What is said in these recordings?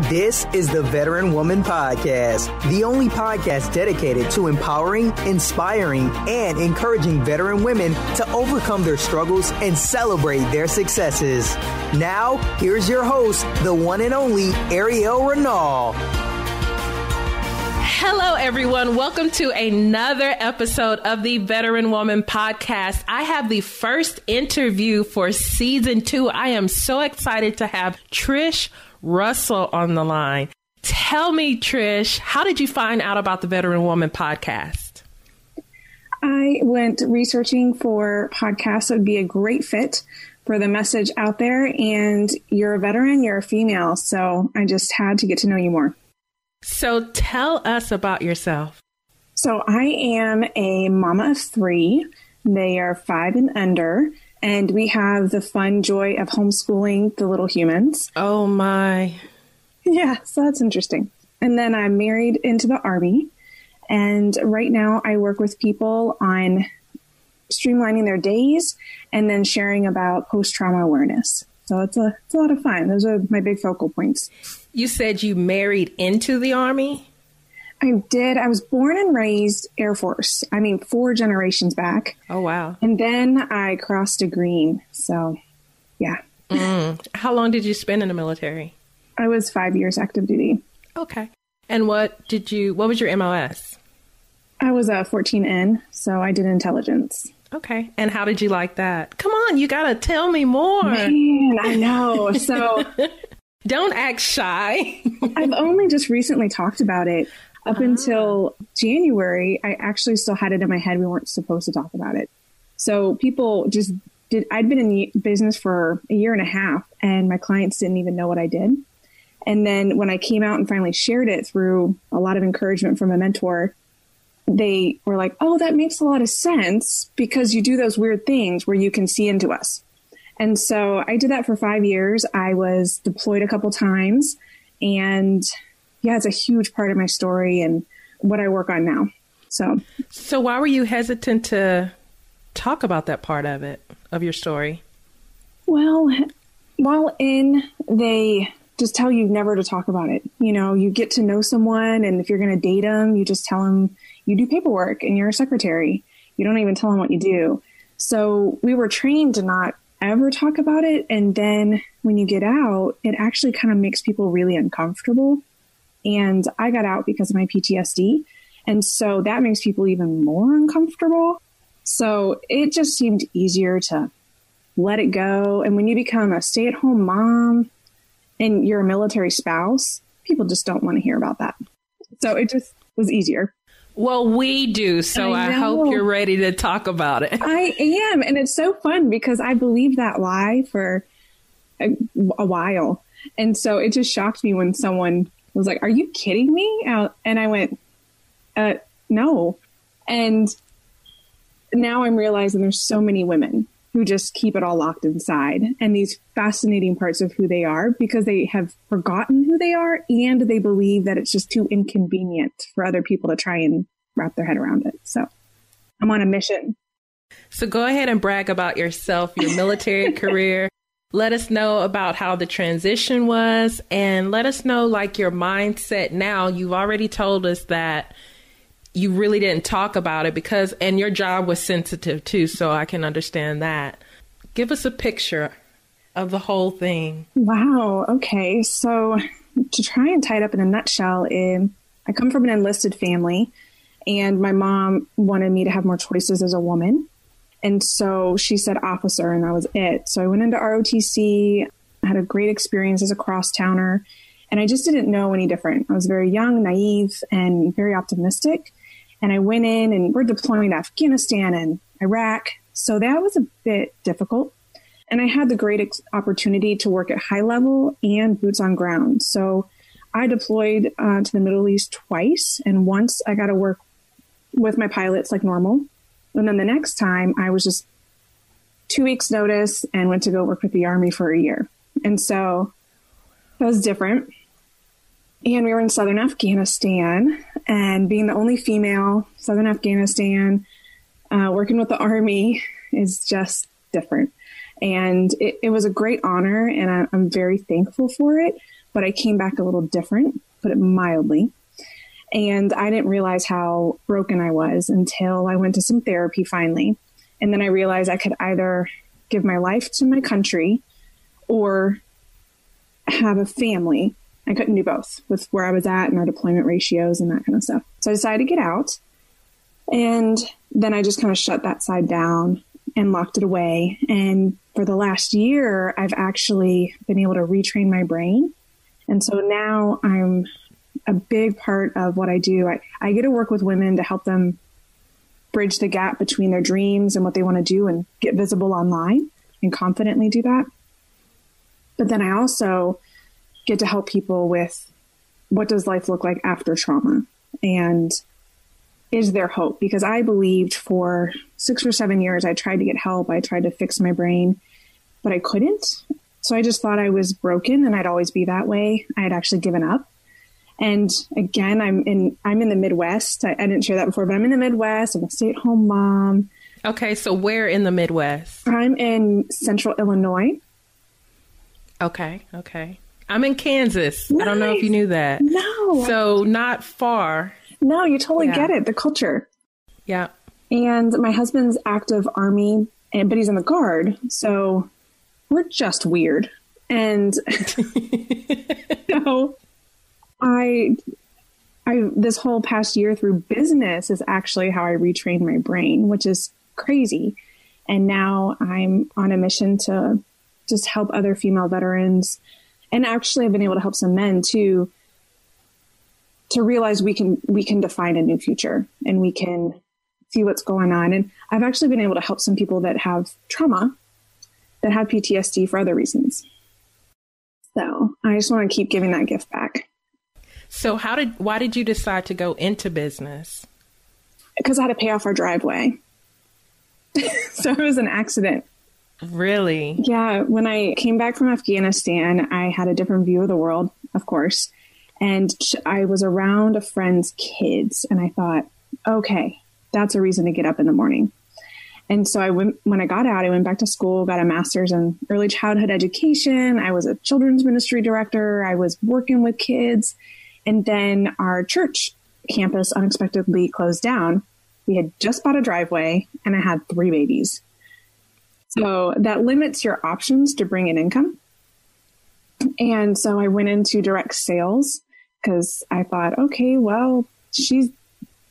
This is the Veteran Woman Podcast, the only podcast dedicated to empowering, inspiring, and encouraging veteran women to overcome their struggles and celebrate their successes. Now, here's your host, the one and only Airial. Hello, everyone. Welcome to another episode of the Veteran Woman Podcast. I have the first interview for season 2. I am so excited to have Trish Russell on the line. Tell me, Trish, how did you find out about the Veteran Woman Podcast? I went researching for podcasts that would be a great fit for the message out there. And you're a veteran, you're a female. So I just had to get to know you more. So tell us about yourself. So I am a mama of 3. They are 5 and under. And we have the fun joy of homeschooling the little humans. Oh, my. Yeah, so that's interesting. And then I'm married into the Army. And right now I work with people on streamlining their days and then sharing about post-trauma awareness. So it's a lot of fun. Those are my big focal points. You said you married into the Army? I did. I was born and raised Air Force. 4 generations back. Oh, wow. And then I crossed to Green. So, yeah. How long did you spend in the military? I was 5 years active duty. Okay. And what was your MOS? I was a 14N, so I did intelligence. Okay. And how did you like that? Come on, you got to tell me more. Man, I know. So don't act shy. I've only just recently talked about it. Up until January, I actually still had it in my head. We weren't supposed to talk about it. So people just did. I'd been in business for a year and a half and my clients didn't even know what I did. And then when I came out and finally shared it through a lot of encouragement from a mentor, they were like, oh, that makes a lot of sense because you do those weird things where you can see into us. And so I did that for 5 years. I was deployed a couple times and yeah, it's a huge part of my story and what I work on now. So why were you hesitant to talk about that part of it, of your story? Well, while they just tell you never to talk about it. You know, you get to know someone and if you're going to date them, you just tell them you do paperwork and you're a secretary. You don't even tell them what you do. So we were trained to not ever talk about it. And then when you get out, it actually kind of makes people really uncomfortable. And I got out because of my PTSD. And so that makes people even more uncomfortable. So it just seemed easier to let it go. And when you become a stay-at-home mom and you're a military spouse, people just don't want to hear about that. So it just was easier. Well, we do. So I hope you're ready to talk about it. I am. And it's so fun because I believed that lie for a while. And so it just shocked me when someone was like, are you kidding me? And I went, no. And now I'm realizing there's so many women who just keep it all locked inside and these fascinating parts of who they are because they have forgotten who they are and they believe that it's just too inconvenient for other people to try and wrap their head around it. So I'm on a mission. So go ahead and brag about yourself, your military career. Let us know about how the transition was and let us know like your mindset now. You've already told us that you really didn't talk about it and your job was sensitive too. So I can understand that. Give us a picture of the whole thing. Wow. Okay. So to try and tie it up in a nutshell, I come from an enlisted family and my mom wanted me to have more choices as a woman. And so she said officer and that was it. So I went into ROTC, had a great experience as a crosstowner, and I just didn't know any different. I was very young, naive, and very optimistic. And I went in and we're deploying to Afghanistan and Iraq. So that was a bit difficult. And I had the great opportunity to work at high level and boots on ground. So I deployed to the Middle East twice. And once I got to work with my pilots like normal. And then the next time I was just 2 weeks notice and went to go work with the Army for a year. And so that was different. And we were in southern Afghanistan and being the only female, southern Afghanistan, working with the Army is just different. And it was a great honor and I'm very thankful for it. but I came back a little different, put it mildly. And I didn't realize how broken I was until I went to some therapy finally. And then I realized I could either give my life to my country or have a family. I couldn't do both with where I was at and our deployment ratios and that kind of stuff. So I decided to get out. And then I just kind of shut that side down and locked it away. And for the last year, I've actually been able to retrain my brain. And so now I'm a big part of what I do. I get to work with women to help them bridge the gap between their dreams and what they want to do and get visible online and confidently do that. But then I also get to help people with what does life look like after trauma and is there hope? Because I believed for 6 or 7 years, I tried to get help. I tried to fix my brain, but I couldn't. So I just thought I was broken and I'd always be that way. I had actually given up. And again, I'm in the Midwest. I didn't share that before, but I'm in the Midwest. I'm a stay-at-home mom. Okay, so where in the Midwest? I'm in Central Illinois. Okay. I'm in Kansas. Nice. I don't know if you knew that. No. So not far. No, you totally get it. The culture. Yeah. And my husband's active Army, but he's in the Guard. So we're just weird. And so I this whole past year through business is actually how I retrained my brain, which is crazy. And now I'm on a mission to just help other female veterans. And actually I've been able to help some men too, to realize we can define a new future and we can see what's going on. And I've actually been able to help some people that have trauma, that have PTSD for other reasons. So I just want to keep giving that gift back. So why did you decide to go into business? Because I had to pay off our driveway. So it was an accident. Really? Yeah. When I came back from Afghanistan, I had a different view of the world, of course. And I was around a friend's kids and I thought, okay, that's a reason to get up in the morning. And so when I got out, I went back to school, got a master's in early childhood education. I was a children's ministry director. I was working with kids. And then our church campus unexpectedly closed down. We had just bought a driveway and I had 3 babies. So that limits your options to bring in income. And so I went into direct sales because I thought, okay, well, she's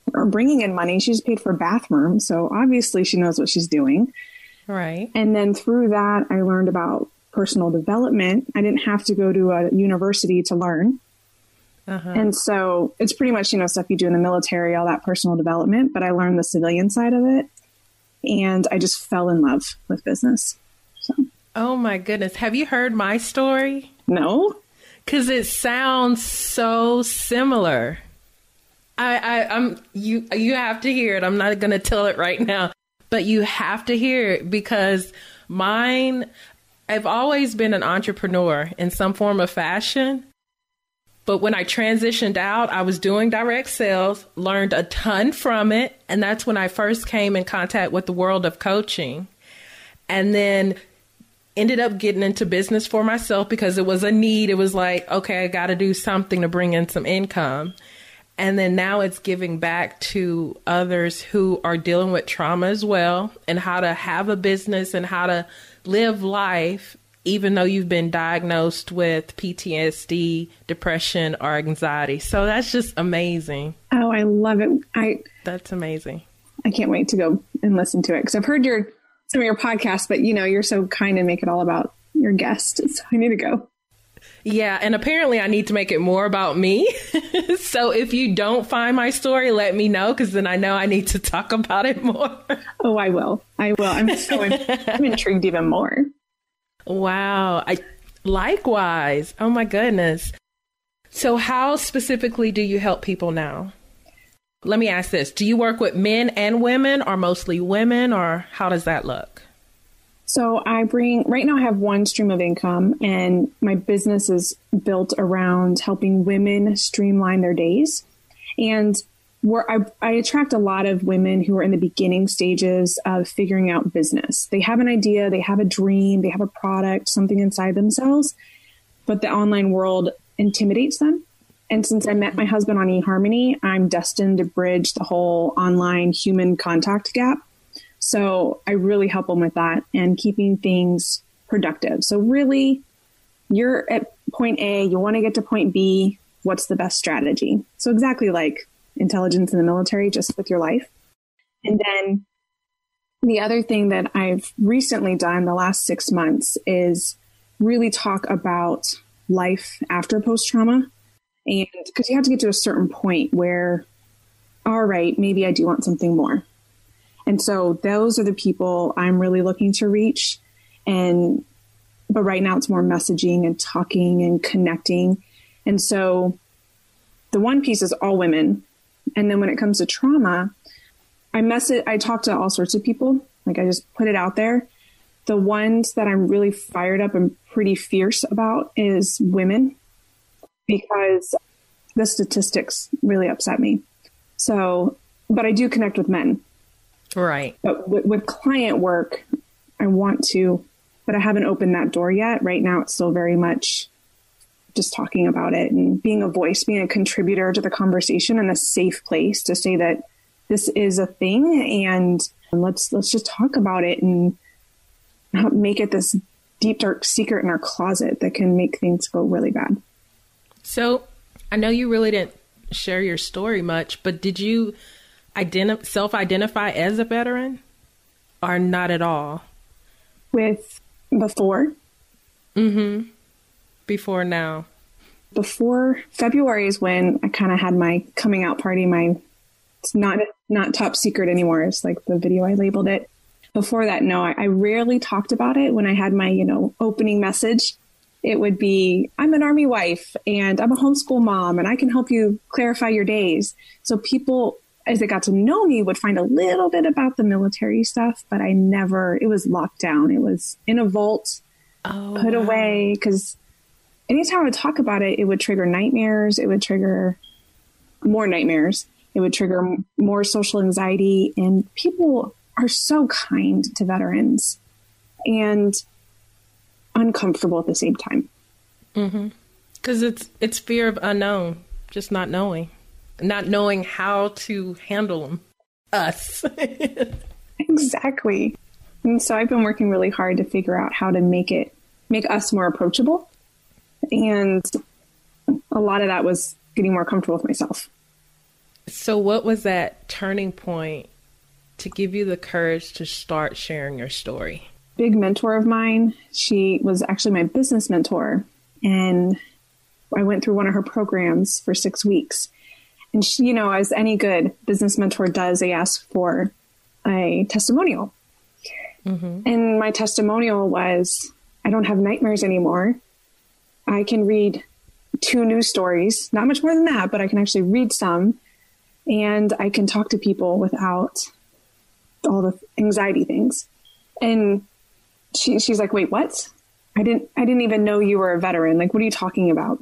bringing in money. She's paid for a bathroom. So obviously she knows what she's doing. Right. And then through that, I learned about personal development. I didn't have to go to a university to learn. Uh-huh. And so it's pretty much, stuff you do in the military, all that personal development. But I learned the civilian side of it. And I just fell in love with business. So. Oh, my goodness. Have you heard my story? No. Because it sounds so similar. You have to hear it. I'm not going to tell it right now, but you have to hear it because I've always been an entrepreneur in some form of fashion. But when I transitioned out, I was doing direct sales, learned a ton from it. And that's when I first came in contact with the world of coaching. And then ended up getting into business for myself because it was a need. It was like, okay, I got to do something to bring in some income. And then now it's giving back to others who are dealing with trauma as well and how to have a business and how to live life, even though you've been diagnosed with PTSD, depression, or anxiety. So that's just amazing. Oh, I love it. That's amazing. I can't wait to go and listen to it because I've heard some of your podcasts, but you're so kind and make it all about your guest. So I need to go. Yeah. And apparently I need to make it more about me. So if you don't find my story, let me know, because then I know I need to talk about it more. Oh, I will. I'm intrigued even more. Wow. Likewise. Oh, my goodness. So how specifically do you help people now? Let me ask this. Do you work with men and women or mostly women, or how does that look? So right now I have one stream of income and my business is built around helping women streamline their days. And I attract a lot of women who are in the beginning stages of figuring out business. They have an idea, they have a dream, they have a product, something inside themselves, but the online world intimidates them. And since I met my husband on eHarmony, I'm destined to bridge the whole online human contact gap. So I really help them with that and keeping things productive. So really, you're at point A, you want to get to point B. What's the best strategy? So exactly like intelligence in the military, just with your life. And then the other thing that I've recently done the last 6 months is really talk about life after post-trauma. And because you have to get to a certain point where, all right, maybe I do want something more. And so those are the people I'm really looking to reach. But right now it's more messaging and talking and connecting. And so the one piece is all women. And then when it comes to trauma, I talk to all sorts of people. Like I just put it out there. The ones that I'm really fired up and pretty fierce about is women, because the statistics really upset me. So, but I do connect with men. Right. But with client work, I want to, but I haven't opened that door yet. Right now, it's still very much just talking about it and being a voice, being a contributor to the conversation and a safe place to say that this is a thing and let's just talk about it and not make it this deep, dark secret in our closet that can make things go really bad. So I know you really didn't share your story much, but did you self-identify as a veteran or not at all? With before? Mm-hmm. Before now. Before February is when I kind of had my coming out party. It's not top secret anymore. It's like the video I labeled it. Before that, no, I rarely talked about it. When I had my, opening message, it would be, I'm an Army wife and I'm a homeschool mom and I can help you clarify your days. So people, as they got to know me, would find a little bit about the military stuff, but it was locked down. It was in a vault, put away, because anytime I would talk about it, it would trigger nightmares. It would trigger more nightmares. It would trigger more social anxiety. And people are so kind to veterans and uncomfortable at the same time. Mm-hmm. Because it's fear of unknown, just not knowing how to handle us. Exactly. And so I've been working really hard to figure out how to make us more approachable. And a lot of that was getting more comfortable with myself. So what was that turning point to give you the courage to start sharing your story? Big mentor of mine, she was actually my business mentor. And I went through one of her programs for 6 weeks. And she, as any good business mentor does, they ask for a testimonial. Mm-hmm. And my testimonial was, I don't have nightmares anymore. I can read 2 news stories, not much more than that, but I can actually read some. And I can talk to people without all the anxiety things. And she's like, wait, what? I didn't even know you were a veteran. Like, what are you talking about?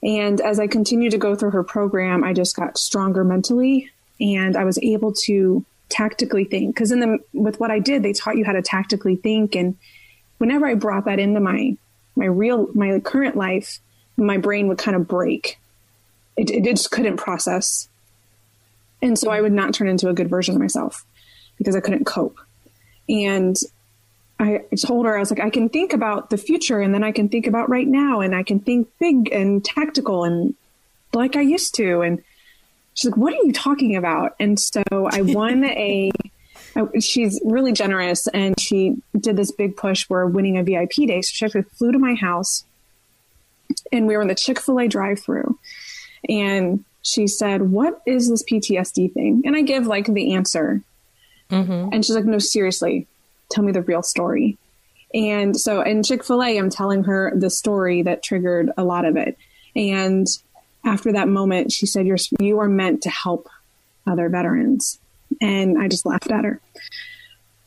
And as I continued to go through her program, I just got stronger mentally and I was able to tactically think. Because with what I did, they taught you how to tactically think. And whenever I brought that into my current life, my brain would kind of break. It just couldn't process. And so I would not turn into a good version of myself because I couldn't cope. And I told her, I was like, I can think about the future and then I can think about right now and I can think big and tactical and like I used to. And she's like, what are you talking about? And so I won she's really generous and she did this big push. We're winning a VIP day. So she actually flew to my house and we were in the Chick-fil-A drive-thru and she said, what is this PTSD thing? And I give like the answer. Mm-hmm. And she's like, no, seriously, tell me the real story. And so in Chick-fil-A, I'm telling her the story that triggered a lot of it. And after that moment, she said, you are meant to help other veterans. And I just laughed at her.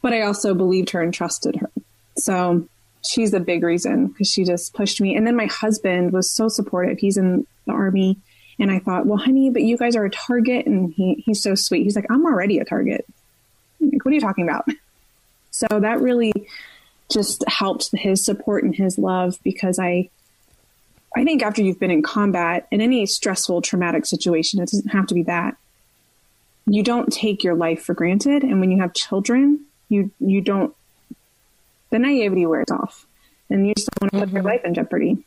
But I also believed her and trusted her. So she's a big reason because she just pushed me. And then my husband was so supportive. He's in the Army. And I thought, well, honey, but you guys are a target. And he's so sweet. He's like, I'm already a target. I'm like, what are you talking about? So that really just helped his support and his love because I I think after you've been in combat in any stressful, traumatic situation, it doesn't have to be that. You don't take your life for granted. And when you have children, you don't, the naivety wears off and you just don't want to put your life in jeopardy,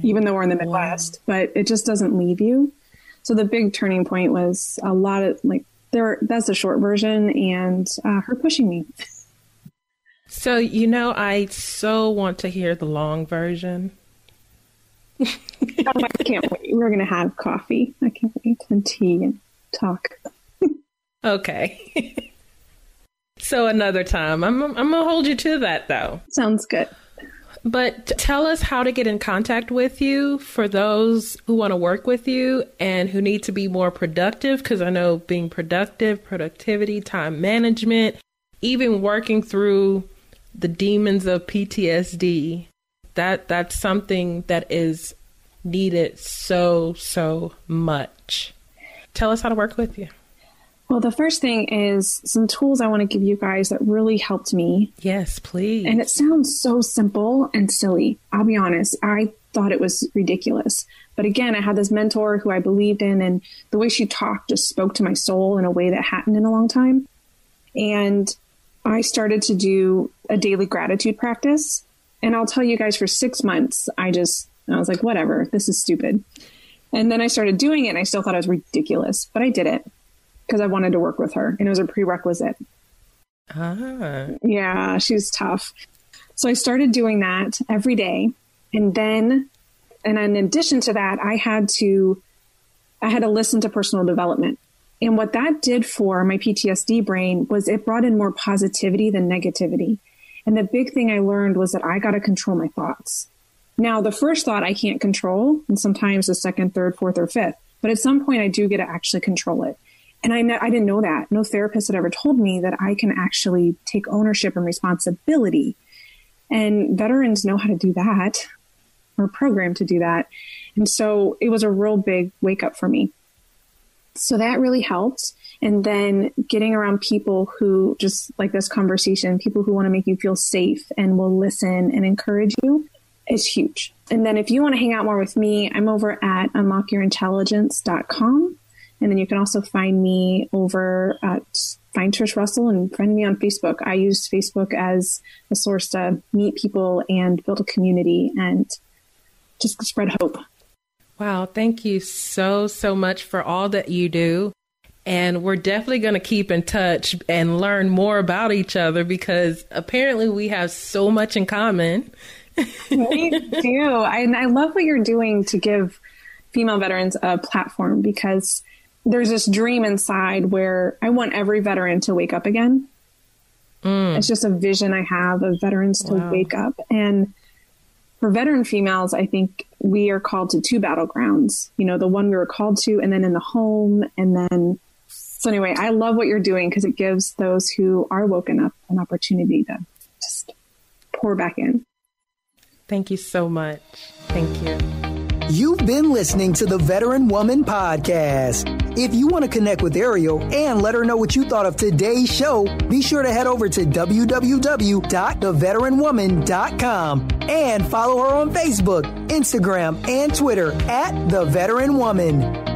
even though we're in the Midwest, but it just doesn't leave you. So the big turning point was a lot of that's the short version and her pushing me. So, I so want to hear the long version. I can't wait. We're going to have coffee. I can't wait. And tea and talk. Okay. So another time. I'm going to hold you to that, though. Sounds good. But tell us how to get in contact with you for those who want to work with you and who need to be more productive, because I know being productive, productivity, time management, even working through the demons of PTSD, that's something that is needed so much. Tell us how to work with you. Well, the first thing is some tools I want to give you guys that really helped me. Yes, please. And it sounds so simple and silly. I'll be honest. I thought it was ridiculous. But again, I had this mentor who I believed in, and the way she talked just spoke to my soul in a way that hadn't in a long time. And I started to do a daily gratitude practice. And I'll tell you guys, for 6 months, I was like, whatever, this is stupid. And then I started doing it and I still thought it was ridiculous, but I did it because I wanted to work with her and it was a prerequisite. Yeah, she's tough. So I started doing that every day. And then, and in addition to that, I had to listen to personal development. And what that did for my PTSD brain was it brought in more positivity than negativity. And the big thing I learned was that I got to control my thoughts. Now, the first thought I can't control, and sometimes the second, third, fourth, or fifth. But at some point, I do get to actually control it. And I didn't know that. No therapist had ever told me that I can actually take ownership and responsibility. And veterans know how to do that. We're programmed to do that. And so it was a real big wake up for me. So that really helped. And then getting around people who just like this conversation, people who want to make you feel safe and will listen and encourage you is huge. And then if you want to hang out more with me, I'm over at unlockyourintelligence.com. And then you can also find me over at Find Trish Russell and friend me on Facebook. I use Facebook as a source to meet people and build a community and just spread hope. Wow. Thank you so much for all that you do. And we're definitely going to keep in touch and learn more about each other because apparently we have so much in common. We do. I love what you're doing to give female veterans a platform because there's this dream inside where I want every veteran to wake up again. It's just a vision I have of veterans to wake up. And for veteran females, I think we are called to two battlegrounds, the one we were called to, and then in the home. And then, so anyway, I love what you're doing because it gives those who are woken up an opportunity to just pour back in. Thank you so much. Thank you. You've been listening to the Veteran Woman Podcast. If you want to connect with Airial and let her know what you thought of today's show, be sure to head over to www.theveteranwoman.com and follow her on Facebook, Instagram, and Twitter at The Veteran Woman.